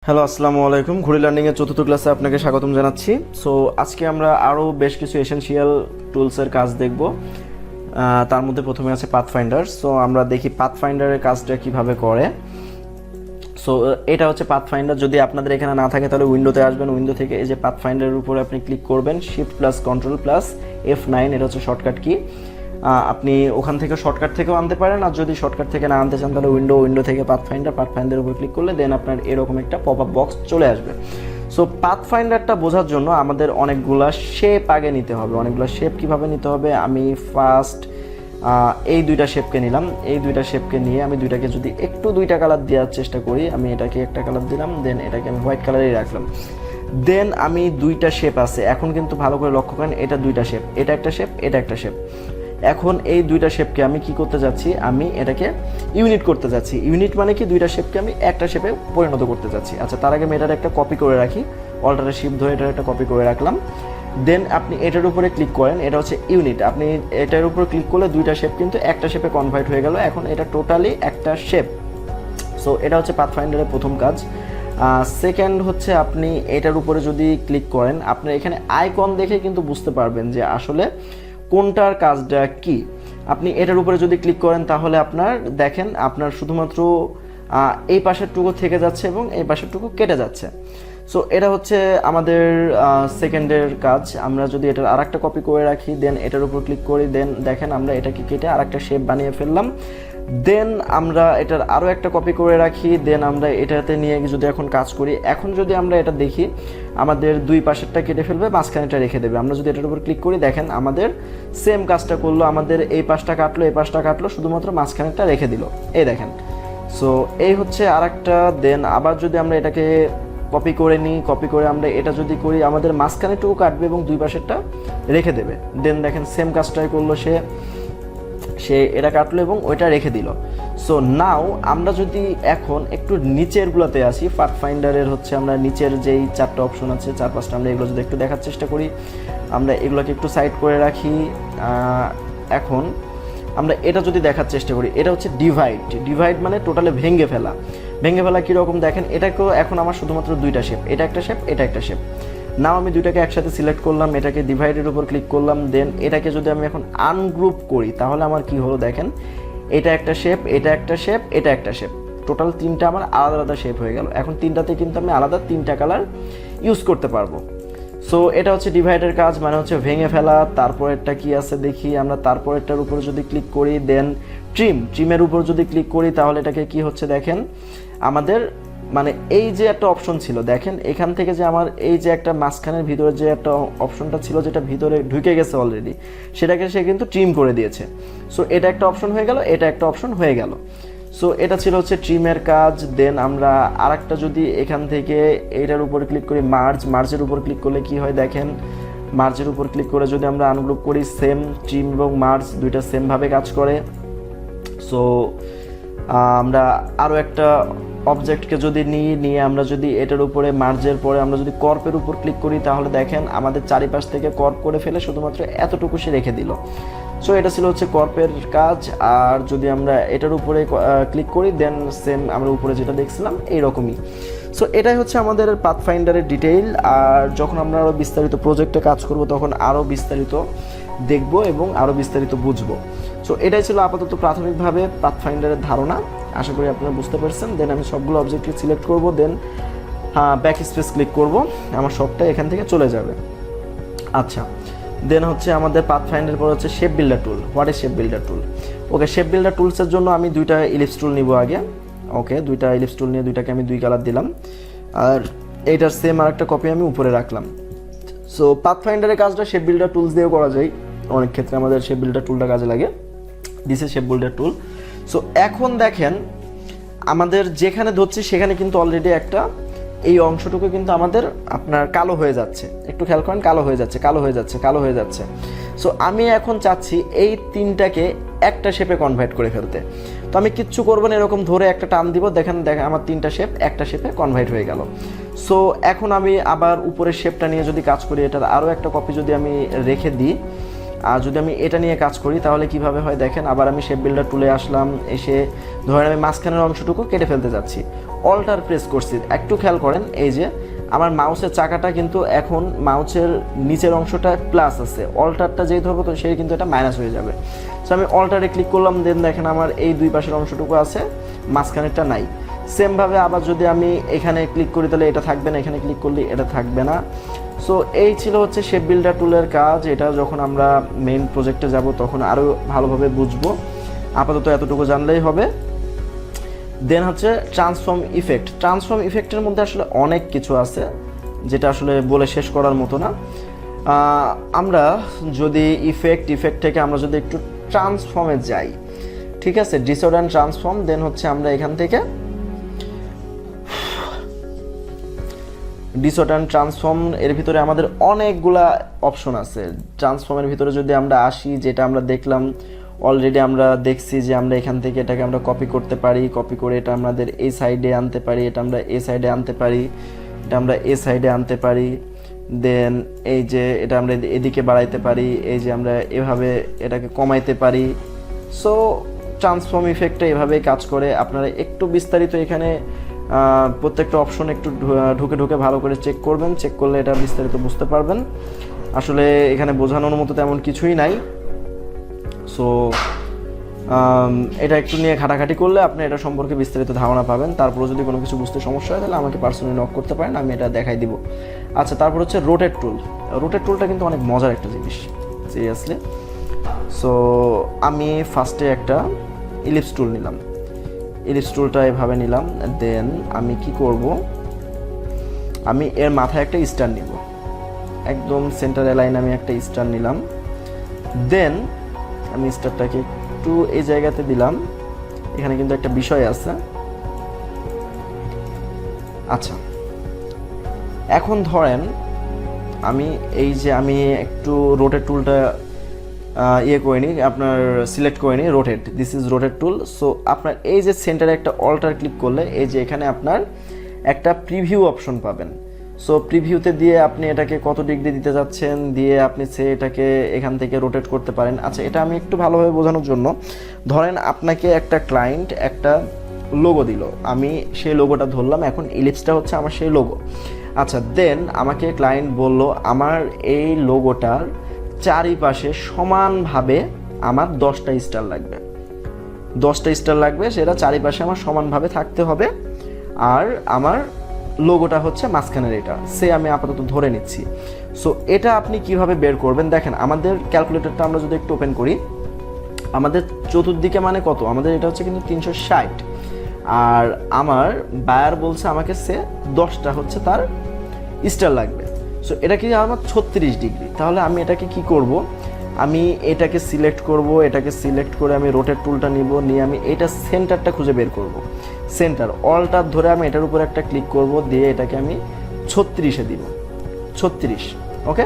Hello, আসসালামু আলাইকুম। ঘুড়ি লার্নিংয়ের চতুর্থ ক্লাসে আপনাকে স্বাগতম জানাচ্ছি। সো আজকে আমরা আরও বেশ কিছু এসেনশিয়াল টুলসের কাজ দেখব। তার মধ্যে প্রথমে আছে পাথফাইন্ডার। সো আমরা দেখি পাথফাইন্ডারের কাজটা কিভাবে করে। সো এটা হচ্ছে পাথফাইন্ডার। যদি আপনাদের এখানে না থাকে তাহলে উইন্ডোতে আসবেন, উইন্ডো থেকে এই যে পাথফাইন্ডারের উপরে আপনি ক্লিক করবেন, shift plus control plus F9, এটা হচ্ছে শর্টকাট কি। আপনি ওখান থেকে শর্টকাট থেকেও আনতে পারেন, আর যদি শর্টকাট থেকে না আনতে চান তাহলে উইন্ডো থেকে পাথফাইন্ডারের উপর ক্লিক করলে দেন আপনার এরকম একটা পপ আপ বক্স চলে আসবে। সো পাথফাইন্ডারটা বোঝার জন্য আমাদের অনেকগুলা শেপ আগে নিতে হবে। অনেকগুলো শেপ কীভাবে নিতে হবে, আমি ফার্স্ট এই দুইটা শেপকে নিলাম। এই দুইটা শেপকে নিয়ে আমি দুইটাকে যদি একটু দুইটা কালার দেওয়ার চেষ্টা করি, আমি এটাকে একটা কালার দিলাম, দেন এটাকে আমি হোয়াইট কালারেই রাখলাম। দেন আমি দুইটা শেপ আছে, এখন কিন্তু ভালো করে লক্ষ্য করেন, এটা দুইটা শেপ, এটা একটা শেপ, এটা একটা শেপ। এখন এই দুইটা শেপকে আমি কি করতে যাচ্ছি, আমি এটাকে ইউনিট করতে যাচ্ছি। ইউনিট মানে কি, দুইটা শেপকে আমি একটা শেপে পরিণত করতে যাচ্ছি। আচ্ছা, তার আগে আমি এটার একটা কপি করে রাখি, অল্টারে শিফট ধরে এটার একটা কপি করে রাখলাম। দেন আপনি এটার উপরে ক্লিক করেন, এটা হচ্ছে ইউনিট। আপনি এটার উপরে ক্লিক করলে দুইটা শেপ কিন্তু একটা শেপে কনভার্ট হয়ে গেল। এখন এটা টোটালি একটা শেপ। সো এটা হচ্ছে পাথফাইন্ডারের প্রথম কাজ। সেকেন্ড হচ্ছে আপনি এটার উপরে যদি ক্লিক করেন, আপনার এখানে আইকন দেখে কিন্তু বুঝতে পারবেন যে আসলে কোনটার কাজটা কি। আপনি এটার উপরে যদি ক্লিক করেন তাহলে আপনার দেখেন আপনার শুধুমাত্র এই পাশের টুকু থেকে যাচ্ছে এবং এই পাশের টুকু কেটে যাচ্ছে। সো এটা হচ্ছে আমাদের সেকেন্ডের কাজ। আমরা যদি এটার আর একটা কপি করে রাখি, দেন এটার উপর ক্লিক করি, দেন দেখেন আমরা এটাকে কেটে আর একটা শেপ বানিয়ে ফেললাম। দেন আমরা এটার আরও একটা কপি করে রাখি, দেন আমরা এটাতে নিয়ে যদি এখন কাজ করি, এখন যদি আমরা এটা দেখি আমাদের দুই পাশেরটা কেটে ফেলবে, মাঝখানেটা রেখে দেবে। আমরা যদি এটার উপর ক্লিক করি, দেখেন আমাদের সেম কাজটা করলো, আমাদের এই পাশটা কাটলো, এই পাশটা কাটলো, শুধুমাত্র মাঝখানেরটা রেখে দিল, এই দেখেন। সো এই হচ্ছে আর একটা। দেন আবার যদি আমরা এটাকে কপি করে নিই, কপি করে আমরা এটা যদি করি, আমাদের মাঝখানেটুকু কাটবে এবং দুই পাশেরটা রেখে দেবে। দেন দেখেন সেম কাজটাই করলো, সে এটা কাটলো এবং ওইটা রেখে দিল। সো নাও আমরা যদি এখন একটু নিচেরগুলোতে আসি, পাথফাইন্ডারের হচ্ছে আমরা নিচের যেই চারটা অপশন আছে, চার পাঁচটা, আমরা এগুলো যদি একটু দেখার চেষ্টা করি, আমরা এগুলোকে একটু সাইড করে রাখি। এখন আমরা এটা যদি দেখার চেষ্টা করি, এটা হচ্ছে ডিভাইড মানে টোটালি ভেঙে ফেলা। কীরকম দেখেন, এটাকেও এখন আমার শুধুমাত্র দুইটা শেপ, এটা একটা শেপ, এটা একটা শেপ। নাও আমি দুইটাকে একসাথে সিলেক্ট করলাম, এটাকে ডিভাইডের উপর ক্লিক করলাম, দেন এটাকে যদি আমি এখন আনগ্রুপ করি তাহলে আমার কি হলো দেখেন, এটা একটা শেপ, এটা একটা শেপ, এটা একটা শেপ, টোটাল তিনটা আমার আলাদা আলাদা শেপ হয়ে গেল। এখন তিনটাতে কিন্তু আমি আলাদা তিনটা কালার ইউজ করতে পারবো। সো এটা হচ্ছে ডিভাইডের কাজ, মানে হচ্ছে ভেঙে ফেলা। তারপরেরটা কি আছে দেখি আমরা, তারপরেরটার উপর যদি ক্লিক করি, দেন ট্রিমের উপর যদি ক্লিক করি তাহলে এটাকে কি হচ্ছে দেখেন, আমাদের মানে এই যে একটা অপশন ছিল, দেখেন এখান থেকে যে আমার এই যে একটা মাঝখানের ভিতরে যে একটা অপশনটা ছিল যেটা ভিতরে ঢুকে গেছে অলরেডি, সেটাকে সে কিন্তু ট্রিম করে দিয়েছে। সো এটা একটা অপশন হয়ে গেল, এটা একটা অপশন হয়ে গেল। সো এটা ছিল হচ্ছে ট্রিমের কাজ। দেন আমরা আরেকটা যদি এখান থেকে এটার উপর ক্লিক করি, মার্জের উপর ক্লিক করলে কি হয় দেখেন, মার্জের উপর ক্লিক করে যদি আমরা আনগ্রুপ করি, সেম ট্রিম এবং মার্জ দুইটা সেমভাবে কাজ করে। সো আমরা আরও একটা অবজেক্টকে যদি নিয়ে আমরা যদি এটার উপরে মার্জের পরে আমরা যদি কর্পের উপর ক্লিক করি তাহলে দেখেন আমাদের চারিপাশ থেকে কর্প করে ফেলে শুধুমাত্র এতটুকু সে রেখে দিল। সো এটা ছিল হচ্ছে কর্পের কাজ। আর যদি আমরা এটার উপরে ক্লিক করি, দেন সেম আমরা উপরে যেটা দেখছিলাম এইরকমই। সো এটাই হচ্ছে আমাদের পাথফাইন্ডারের ডিটেইল। আর যখন আমরা আরও বিস্তারিত প্রজেক্টে কাজ করব তখন আরও বিস্তারিত দেখব এবং আরও বিস্তারিত বুঝবো। সো এটাই ছিল আপাতত প্রাথমিকভাবে পাথফাইন্ডারের ধারণা, আশা করি আপনারা বুঝতে পারছেন। দেন আমি সবগুলো অবজেক্টকে সিলেক্ট করব, দেন ব্যাক স্পেস ক্লিক করব, আমার সবটা এখান থেকে চলে যাবে। আচ্ছা, দেন হচ্ছে আমাদের পাথফাইন্ডার পর হচ্ছে shape builder tool. What is shape builder tool? Okay, shape builder টুলসের জন্য আমি দুইটা ইলিপস টুল নিব আগে। ওকে, দুইটা ইলিপস টুল নিয়ে দুইটাকে আমি দুই কালার দিলাম, আর এইটার সেম আর একটা কপি আমি উপরে রাখলাম। সো পাথফাইন্ডারের কাজটা শেপ বিল্ডার টুলস দিয়েও করা যায়, অনেক ক্ষেত্রে আমাদের শেপ বিল্ডার টুলটা কাজে লাগে। This is shape builder tool. So এখন দেখেন আমাদের যেখানে ধরছি সেখানে কিন্তু অলরেডি একটা এই অংশটুকু কিন্তু আমাদের আপনার কালো হয়ে যাচ্ছে, একটু খেয়াল করেন, কালো হয়ে যাচ্ছে। সো আমি এখন চাচ্ছি এই তিনটাকে একটা শেপে কনভার্ট করে ফেলতে। তো আমি কিচ্ছু করবো না, এরকম ধরে একটা টান দিব, দেখেন আমার তিনটা শেপ একটা শেপে কনভার্ট হয়ে গেল। সো এখন আমি আবার উপরের শেপটা নিয়ে যদি কাজ করি, এটার আরও একটা কপি যদি আমি রেখে দিই, আর যদি আমি এটা নিয়ে কাজ করি তাহলে কিভাবে হয় দেখেন, আবার আমি শেপ বিল্ডার টুলে আসলাম, এসে ধরেন আমি মাঝখানের অংশটুকু কেটে ফেলতে যাচ্ছি, অল্টার প্রেস করছি, একটু খেয়াল করেন এই যে আমার মাউসের চাকাটা কিন্তু এখন মাউসের নিচের অংশটা প্লাস আছে, অল্টারটা যেই ধরবো তো সেই কিন্তু এটা মাইনাস হয়ে যাবে। সো আমি অল্টারে ক্লিক করলাম, দেন দেখেন আমার এই দুই পাশের অংশটুকু আছে, মাঝখানেরটা নাই। সেমভাবে আবার যদি আমি এখানে ক্লিক করি তাহলে এটা থাকবে না, এখানে ক্লিক করলে এটা থাকবে না। সো এই ছিল হচ্ছে শেপ বিল্ডার টুলের কাজ। এটা যখন আমরা মেইন প্রজেক্টে যাব তখন আরও ভালোভাবে বুঝবো, আপাতত এতটুকু জানলেই হবে। দেন হচ্ছে ট্রান্সফর্ম ইফেক্ট। ট্রান্সফর্ম ইফেক্টের মধ্যে আসলে অনেক কিছু আছে যেটা আসলে বলে শেষ করার মতো না। আমরা যদি ইফেক্ট থেকে আমরা যদি একটু ট্রান্সফর্মে যাই, ঠিক আছে, ডিসঅর্ডার ট্রান্সফর্ম, দেন হচ্ছে আমরা এখান থেকে ডিসঅর্ডার ট্রান্সফর্ম এর ভিতরে আমাদের অনেকগুলা অপশন আছে। ট্রান্সফর্মের ভিতরে যদি আমরা আসি, যেটা আমরা দেখলাম অলরেডি আমরা দেখছি যে আমরা এখান থেকে এটাকে আমরা কপি করতে পারি, কপি করে এটা আমাদের এই সাইডে আনতে পারি, এটা আমরা এই সাইডে আনতে পারি, এটা আমরা এই সাইডে আনতে পারি, দেন এই যে এটা আমরা এদিকে বাড়াইতে পারি, এই যে আমরা এভাবে এটাকে কমাইতে পারি। সো ট্রান্সফর্ম ইফেক্টটা এভাবেই কাজ করে। আপনারা একটু বিস্তারিত এখানে প্রত্যেকটা অপশন একটু ঢুকে ঢুকে ভালো করে চেক করবেন, চেক করলে এটা বিস্তারিত বুঝতে পারবেন। আসলে এখানে বোঝানোর মতো তেমন কিছুই নাই। সো এটা একটু নিয়ে ঘাটাঘাটি করলে আপনি এটা সম্পর্কে বিস্তারিত ধারণা পাবেন। তারপরে যদি কোনো কিছু বুঝতে সমস্যা হয় তাহলে আমাকে পার্সোনালি নক করতে পারেন, আমি এটা দেখাই দিব। আচ্ছা, তারপর হচ্ছে রোটেট টুল। রোটেট টুলটা কিন্তু অনেক মজার একটা জিনিস, সিরিয়াসলি। সো আমি ফার্স্টে একটা ইলিপস টুল নিলাম, ইলিপস টুলটা এভাবে নিলাম। দেন আমি কি করব, আমি এর মাথায় একটা স্টার নিব, একদম সেন্টার লাইন আমি একটা স্টার নিলাম। দেন আমি স্টারটাকে একটু এই জায়গাতে দিলাম, এখানে কিন্তু একটা বিষয় আছে। আচ্ছা, এখন ধরেন আমি এই যে আমি একটু রোটেট টুলটা করে নিই, আপনার সিলেক্ট করে নিই rotate, this is rotate tool. So আপনার এই যে সেন্টারে একটা অল্টার ক্লিক করলে এই যে এখানে আপনার একটা প্রিভিউ অপশন পাবেন। সো প্রিভিউতে দিয়ে আপনি এটাকে কত ডিগ্রি দিতে যাচ্ছেন দিয়ে আপনি এটাকে এখান থেকে রোটেট করতে পারেন। আচ্ছা, এটা আমি একটু ভালোভাবে বোঝানোর জন্য, ধরেন আপনাকে একটা ক্লায়েন্ট একটা লোগো দিল, আমি সেই লোগোটা ধরলাম, এখন ইলিপসটা হচ্ছে আমার সেই লোগো। আচ্ছা, দেন আমাকে ক্লায়েন্ট বলল আমার এই লোগোটার চারিপাশে সমানভাবে আমার 10টা স্টার লাগবে, 10টা স্টার লাগবে, সেটা চারিপাশে আমার সমানভাবে থাকতে হবে। আর আমার লোগোটা হচ্ছে মাঝখানের, এটা সে আমি আপাতত ধরে নিচ্ছি। সো এটা আপনি কিভাবে বের করবেন দেখেন, আমাদের ক্যালকুলেটরটা আমরা যদি একটু ওপেন করি, আমাদের চতুর্দিকে মানে কত, আমাদের এটা হচ্ছে কিন্তু 360, আর আমার বায়ার বলছে আমাকে সে 10টা হচ্ছে তার স্টার লাগবে। সো এটা কি আমার 36 ডিগ্রি, তাহলে আমি এটাকে কি করব, আমি এটাকে সিলেক্ট করব, এটাকে সিলেক্ট করে আমি রোটেট টুলটা নিব, নিয়ে আমি এটা সেন্টারটা খুঁজে বের করব, সেন্টার অল্টার ধরে আমি এটার উপর একটা ক্লিক করব, দিয়ে এটাকে আমি 36-এ দিব, 36, ওকে।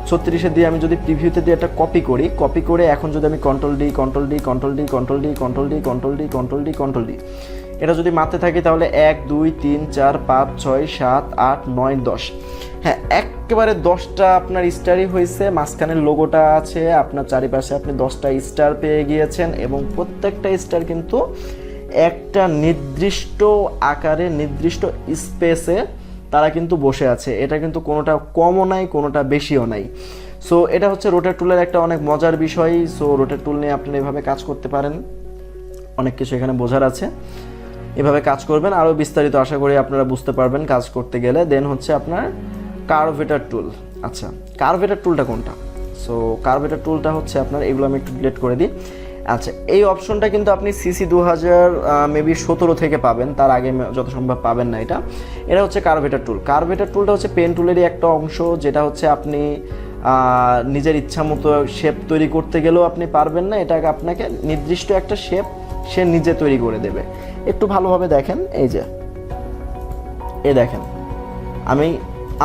36-এ দিয়ে আমি যদি প্রিভিউতে দিয়ে একটা কপি করি, কপি করে এখন যদি আমি কন্ট্রোল ডি এটা যদি মারতে থাকি তাহলে 1 2 3 4 5 6 7 8 9 10, হ্যাঁ একেবারে 10টা আপনার স্টারই হয়েছে, মাঝখানের লোগোটা আছে, আপনার চারিপাশে আপনি 10টা স্টার পেয়ে গিয়েছেন, এবং প্রত্যেকটা স্টার কিন্তু একটা নির্দিষ্ট আকারে নির্দিষ্ট স্পেসে তারা কিন্তু বসে আছে, এটা কিন্তু কোনোটা কমও নাই কোনোটা বেশিও নাই। সো এটা হচ্ছে রোটেট টুলের একটা অনেক মজার বিষয়। সো রোটেট টুল নিয়ে আপনি এভাবে কাজ করতে পারেন, অনেক কিছু এখানে বোঝার আছে, এভাবে কাজ করবেন, আরও বিস্তারিত আশা করি আপনারা বুঝতে পারবেন কাজ করতে গেলে। দেন হচ্ছে আপনার কার্ভেটার টুল। আচ্ছা, কার্ভেটার টুলটা কোনটা? সো কার্ভেটার টুলটা হচ্ছে আপনার, এগুলো আমি একটু ডিলিট করে দিই। আচ্ছা, এই অপশনটা কিন্তু আপনি সিসি 2000 মেবি 17 থেকে পাবেন, তার আগে যত সম্ভব পাবেন না। এটা হচ্ছে কার্ভেটার টুল। কার্ভেটার টুলটা হচ্ছে পেন টুলেরই একটা অংশ, যেটা হচ্ছে আপনি নিজের ইচ্ছা মতো শেপ তৈরি করতে গেলেও আপনি পারবেন না, এটাকে আপনাকে নির্দিষ্ট একটা শেপ সে নিজে তৈরি করে দেবে। একটু ভালোভাবে দেখেন, এই যে দেখেন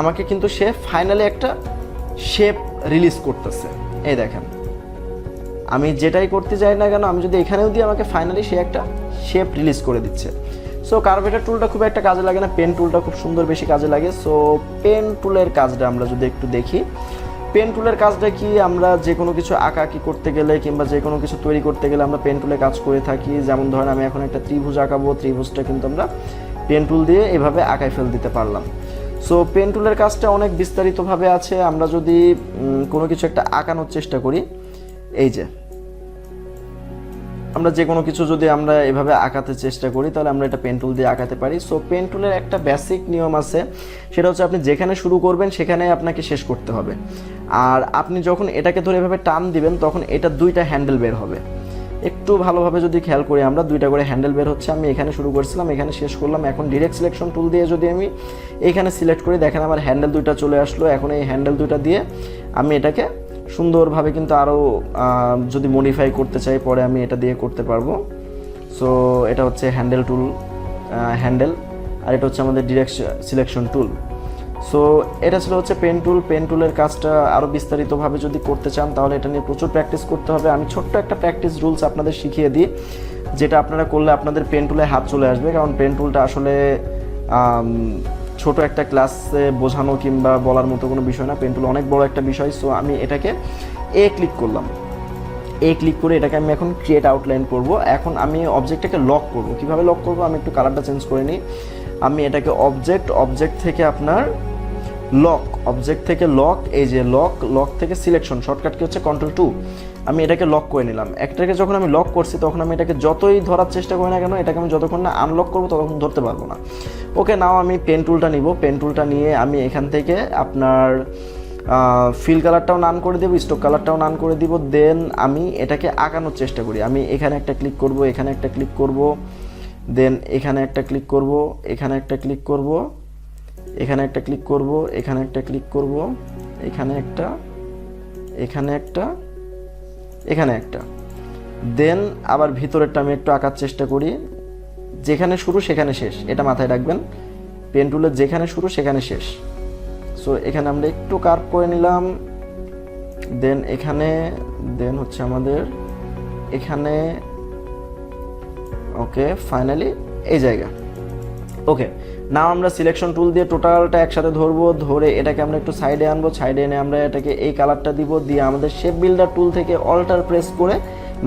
আমাকে কিন্তু সে ফাইনালি একটা শেপ রিলিজ করতেছে, এই দেখেন আমি যেটাই করতে যাই না কেন, আমি যদি এখানেও দিই আমাকে ফাইনালি সে একটা শেপ রিলিজ করে দিচ্ছে। সো কার্ভেটার টুলটা খুব একটা কাজে লাগে না, পেন টুলটা খুব সুন্দর বেশি কাজে লাগে। সো পেন টুলের কাজটা আমরা যদি একটু দেখি, পেন টুলের কাজটা কি, আমরা যে কোনো কিছু আঁকাআঁকি করতে গেলে কিংবা যে কোনো কিছু তৈরি করতে গেলে আমরা পেন টুলে কাজ করে থাকি। যেমন ধরেন আমি এখন একটা ত্রিভুজ আঁকাবো, ত্রিভুজটা কিন্তু আমরা পেন টুল দিয়ে এভাবে আঁকায় ফেল দিতে পারলাম। সো পেন টুলের কাজটা অনেক বিস্তারিতভাবে আছে। আমরা যদি কোনো কিছু একটা আঁকানোর চেষ্টা করি, এই যে আমরা যে কোনো কিছু যদি আমরা এভাবে আঁকাতে চেষ্টা করি তাহলে আমরা এটা পেন টুল দিয়ে আঁকাতে পারি। সো পেন টুলের একটা বেসিক নিয়ম আছে, সেটা হচ্ছে আপনি যেখানে শুরু করবেন সেখানে আপনাকে শেষ করতে হবে। আর আপনি যখন এটাকে ধরে এভাবে টান দিবেন তখন এটা দুইটা হ্যান্ডেল বের হবে। একটু ভালোভাবে যদি খেয়াল করি আমরা, দুইটা করে হ্যান্ডেল বের হচ্ছে। আমি এখানে শুরু করেছিলাম, এখানে শেষ করলাম। এখন ডিরেক্ট সিলেকশন টুল দিয়ে যদি আমি এইখানে সিলেক্ট করি, দেখেন আমার হ্যান্ডেল দুইটা চলে আসলো। এখন এই হ্যান্ডেল দুইটা দিয়ে আমি এটাকে সুন্দরভাবে কিন্তু আরও যদি মডিফাই করতে চাই পরে আমি এটা দিয়ে করতে পারবো। সো এটা হচ্ছে হ্যান্ডেল টুল, হ্যান্ডেল, আর এটা হচ্ছে আমাদের ডিরেক্ট সিলেকশন টুল। সো এটা ছিল হচ্ছে পেন টুল। পেন টুলের কাজটা আরও বিস্তারিতভাবে যদি করতে চান তাহলে এটা নিয়ে প্রচুর প্র্যাকটিস করতে হবে। আমি ছোট্ট একটা প্র্যাকটিস রুলস আপনাদের শিখিয়ে দিই, যেটা আপনারা করলে আপনাদের পেন টুলে হাত চলে আসবে। কারণ পেন টুলটা আসলে ছোট একটা ক্লাসে বোঝানো কিংবা বলার মতো কোনো বিষয় না, পেন টুল অনেক বড় একটা বিষয়। সো আমি এটাকে ক্লিক করলাম, ক্লিক করে এটাকে আমি এখন ক্রিয়েট আউটলাইন করব। এখন আমি অবজেক্টটাকে লক করব। কিভাবে লক করব, আমি একটু কালারটা চেঞ্জ করে নিই। আমি এটাকে অবজেক্ট থেকে আপনার লক, অবজেক্ট থেকে লক, এই যে লক থেকে সিলেকশন, শর্টকাট কি হচ্ছে Ctrl+2। আমি এটাকে লক করে নিলাম। একটাকে যখন আমি লক করছি তখন আমি এটাকে যতই ধরার চেষ্টা করি না কেন, এটাকে আমি যতক্ষণ না আনলক করবো ততক্ষণ ধরতে পারবো না। ওকে, নাও আমি পেন টুলটা নিব। পেন টুলটা নিয়ে আমি এখান থেকে আপনার ফিল কালারটাও নান করে দেবো, স্ট্রোক কালারটাও নান করে দিব। দেন আমি এটাকে আঁকানোর চেষ্টা করি। আমি এখানে একটা ক্লিক করব, এখানে একটা ক্লিক করব, দেন এখানে একটা ক্লিক করব, এখানে একটা ক্লিক করব, এখানে একটা ক্লিক করব, এখানে একটা ক্লিক করব, এখানে একটা, এখানে একটা, এখানে একটা। দেন আবার ভিতরেরটা আমি একটু আঁকার চেষ্টা করি। যেখানে শুরু সেখানে শেষ, এটা মাথায় রাখবেন। পেন টুলের যেখানে শুরু সেখানে শেষ। সো এখানে আমরা একটু কার্ভ করে নিলাম। দেন এখানে, দেন হচ্ছে আমাদের এখানে। ওকে, ফাইনালি এই জায়গা। ওকে, নাও আমরা সিলেকশন টুল দিয়ে টোটালটা একসাথে ধরবো। ধরে এটাকে আমরা একটু সাইডে আনবো। সাইডে এনে আমরা এটাকে এই কালারটা দিব, দিয়ে আমাদের শেপ বিল্ডার টুল থেকে অল্টার প্রেস করে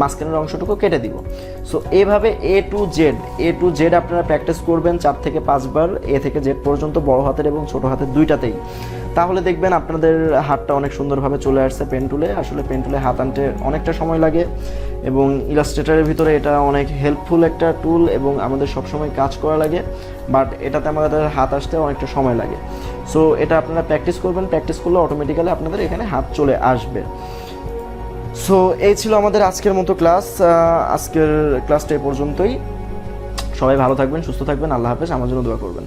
মাঝখানের অংশটুকু কেটে দিব। সো এভাবে এ টু জেড আপনারা প্র্যাকটিস করবেন 4 থেকে 5 বার, এ থেকে জেড পর্যন্ত, বড় হাতের এবং ছোট হাতের দুইটাতেই। তাহলে দেখবেন আপনাদের হাতটা অনেক সুন্দরভাবে চলে আসছে পেন টুলে। আসলে পেন টুলে হাত আনতে অনেকটা সময় লাগে এবং ইলাস্ট্রেটরের ভিতরে এটা অনেক হেল্পফুল একটা টুল এবং আমাদের সবসময় কাজ করা লাগে, বাট এটাতে আমাদের হাত আসতে অনেকটা সময় লাগে। সো এটা আপনারা প্র্যাকটিস করবেন, প্র্যাকটিস করলে অটোমেটিক্যালি আপনাদের এখানে হাত চলে আসবে। সো এই ছিল আমাদের আজকের মতো ক্লাস। আজকের ক্লাসটা এই পর্যন্তই। সবাই ভালো থাকবেন, সুস্থ থাকবেন। আল্লাহ হাফেজ। আমার জন্য দোয়া করবেন।